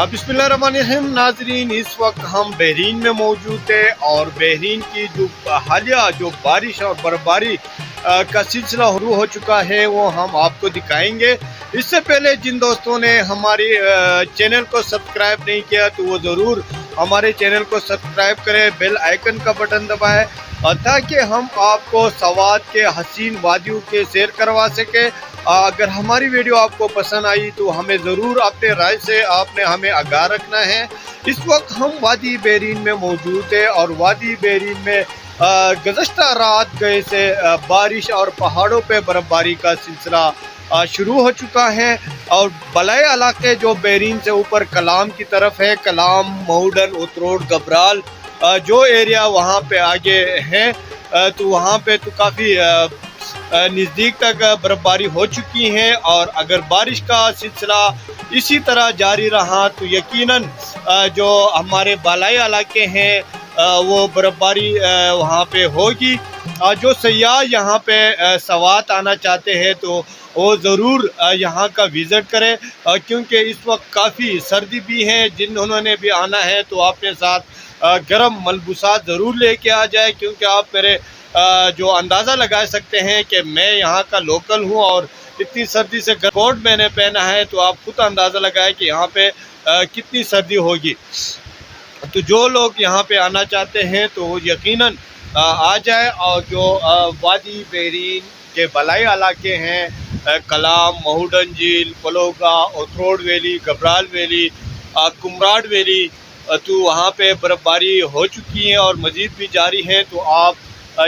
बिस्मिल्लाहिर्रहमानिर्रहीम नाजरीन, इस वक्त हम बहरीन में मौजूद है और बहरीन की जो हालिया जो बारिश और बर्फबारी का सिलसिला शुरू हो चुका है वो हम आपको दिखाएंगे। इससे पहले जिन दोस्तों ने हमारी चैनल को सब्सक्राइब नहीं किया तो वो ज़रूर हमारे चैनल को सब्सक्राइब करें, बेल आइकन का बटन दबाएं ताकि हम आपको सवात के हसीन वादियों के सैर करवा सके। अगर हमारी वीडियो आपको पसंद आई तो हमें ज़रूर अपने राय से आपने हमें आगाह रखना है। इस वक्त हम वादी बहरीन में मौजूद है और वादी बहरीन में गुज़श्ता रात गए से बारिश और पहाड़ों पे बर्फ़बारी का सिलसिला शुरू हो चुका है और बलाई इलाके जो बहरीन से ऊपर कलाम की तरफ है, कलाम, महुडन, उतरोड़, गबराल जो एरिया वहाँ पे आगे हैं तो वहाँ पे तो काफ़ी नज़दीक तक बर्फ़बारी हो चुकी है। और अगर बारिश का सिलसिला इसी तरह जारी रहा तो यकीनन जो हमारे बालाई इलाके हैं वो बर्फ़बारी वहाँ पे होगी। जो सयाह यहाँ पे सवात आना चाहते हैं तो वो ज़रूर यहाँ का विज़िट करें क्योंकि इस वक्त काफ़ी सर्दी भी है। जिन्होंने भी आना है तो अपने साथ गर्म मलबूसात ज़रूर लेके आ जाए क्योंकि आप मेरे जो अंदाज़ा लगा सकते हैं कि मैं यहाँ का लोकल हूँ और इतनी सर्दी से कोट मैंने पहना है तो आप खुद अंदाज़ा लगाएं कि यहाँ पे कितनी सर्दी होगी। तो जो लोग यहाँ पे आना चाहते हैं तो वो यकीनन आ जाए। और जो वादी बहरीन के बलाई इलाके हैं, कलाम, महुडन झील, पलोगा, उतरोड़ वैली, गबराल वैली, कुमराड वैली, तो वहाँ पे बर्फ़बारी हो चुकी है और मज़ीद भी जारी है। तो आप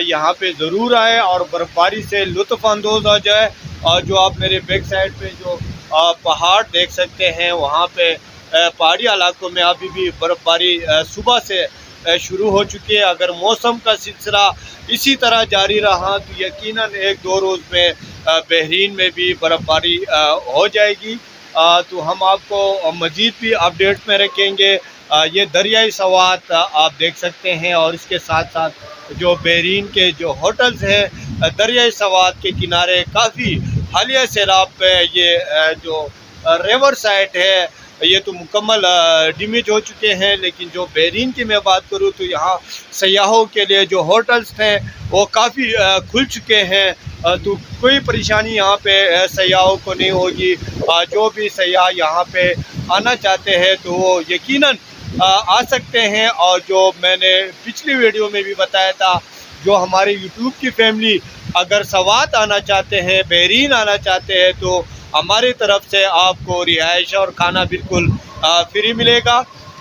यहाँ पे ज़रूर आए और बर्फ़बारी से लुत्फ़अंदोज़ हो जाए। और जो आप मेरे बैक साइड पे जो पहाड़ देख सकते हैं वहाँ पे पहाड़ी इलाकों में अभी भी बर्फ़बारी सुबह से शुरू हो चुकी है। अगर मौसम का सिलसिला इसी तरह जारी रहा तो यकीनन एक दो रोज़ में बहरीन में भी बर्फ़बारी हो जाएगी। तो हम आपको मज़ीद भी अपडेट में रखेंगे। ये दरियाई सवात आप देख सकते हैं और इसके साथ साथ जो बहरीन के जो होटल्स हैं दरियाई सवात के किनारे काफ़ी हालिया सैलाब पे ये जो रिवर साइड है ये तो मुकम्मल डैमेज हो चुके हैं। लेकिन जो बहरीन की मैं बात करूँ तो यहाँ सयाहों के लिए जो होटल्स हैं वो काफ़ी खुल चुके हैं तो कोई परेशानी यहाँ पे सयाहों को नहीं होगी। जो भी सयाह यहाँ पे आना चाहते हैं तो वो यकीनन आ सकते हैं। और जो मैंने पिछली वीडियो में भी बताया था, जो हमारे यूट्यूब की फैमिली अगर सवात आना चाहते हैं, बहरीन आना चाहते हैं तो हमारी तरफ से आपको रिहाइश और खाना बिल्कुल फ्री मिलेगा।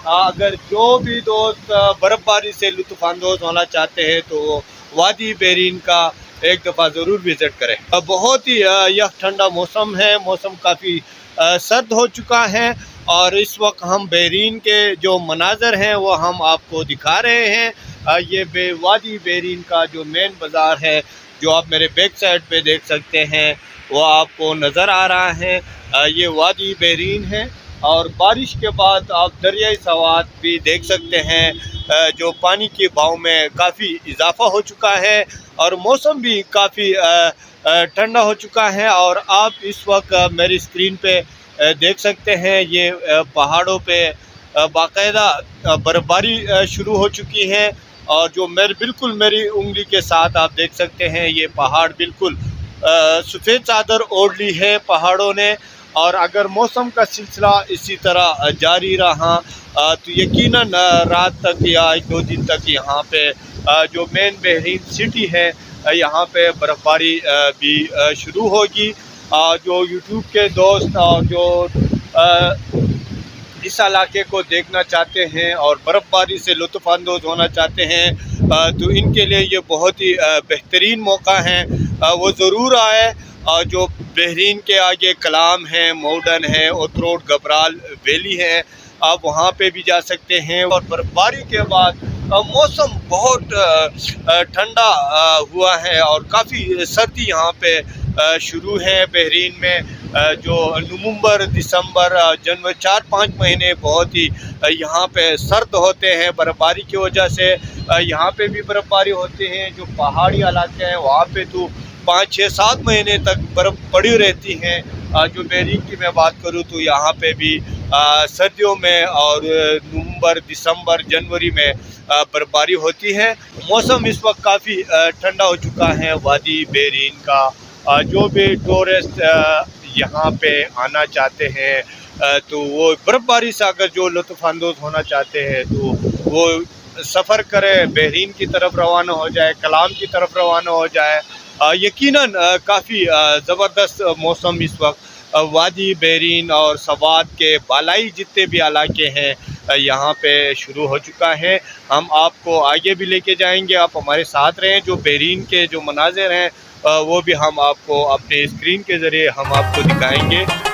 अगर जो भी दोस्त बर्फ़बारी से लुत्फ़अंदोज़ होना चाहते हैं तो वादी बहरीन का एक दफ़ा ज़रूर विज़िट करें। बहुत ही यह ठंडा मौसम है, मौसम काफ़ी सर्द हो चुका है और इस वक्त हम बहरीन के जो मनाज़र हैं वो हम आपको दिखा रहे हैं। ये वादी बहरीन का जो मेन बाज़ार है जो आप मेरे बैक साइड पे देख सकते हैं वो आपको नज़र आ रहा है। ये वादी बहरीन है और बारिश के बाद आप दरियाई सवात भी देख सकते हैं। जो पानी के बहाव में काफ़ी इजाफ़ा हो चुका है और मौसम भी काफ़ी ठंडा हो चुका है। और आप इस वक्त मेरी स्क्रीन पे देख सकते हैं ये पहाड़ों पे बाकायदा बर्फ़बारी शुरू हो चुकी है और जो बिल्कुल मेरी उंगली के साथ आप देख सकते हैं ये पहाड़ बिल्कुल सफ़ेद चादर ओढ़ ली है पहाड़ों ने। और अगर मौसम का सिलसिला इसी तरह जारी रहा तो यकीनन रात तक या एक दो दिन तक यहाँ पे जो मेन बहरीन सिटी है यहाँ पे बर्फ़बारी भी शुरू होगी। जो यूट्यूब के दोस्त और जो इस इलाके को देखना चाहते हैं और बर्फ़बारी से लुत्फ़अंदोज़ होना चाहते हैं तो इनके लिए ये बहुत ही बेहतरीन मौका है। वो ज़रूर आए। जो बहरीन के आगे कलाम है, महुडन है, उतरोड़, गबराल वैली है, आप वहाँ पे भी जा सकते हैं। और बर्फ़बारी के बाद मौसम बहुत ठंडा हुआ है और काफ़ी सर्दी यहाँ पे शुरू है बहरीन में। जो नवंबर, दिसंबर, जनवरी 4-5 महीने बहुत ही यहाँ पे सर्द होते हैं बर्फ़बारी की वजह से। यहाँ पे भी बर्फ़बारी होती है। जो पहाड़ी इलाके हैं वहाँ पे तो 5-6-7 महीने तक बर्फ़ पड़ी रहती हैं। जो बहरीन की मैं बात करूँ तो यहाँ पे भी सर्दियों में और नवंबर, दिसंबर, जनवरी में बर्फबारी होती है। मौसम इस वक्त काफ़ी ठंडा हो चुका है। वादी बेरीन का जो भी टूरिस्ट यहाँ पे आना चाहते हैं तो वो बर्फबारी से अगर जो लुत्फ़अंदोज़ होना चाहते हैं तो वो सफ़र करें, बहरीन की तरफ रवाना हो जाए, कलाम की तरफ रवाना हो जाए। यकीनन काफ़ी ज़बरदस्त मौसम इस वक्त वादी बहरीन और सवात के बालाई जितने भी इलाके हैं यहाँ पे शुरू हो चुका है। हम आपको आगे भी लेके जाएंगे, आप हमारे साथ रहें। जो बहरीन के जो मनाज़िर हैं वो भी हम आपको अपने स्क्रीन के ज़रिए हम आपको दिखाएंगे।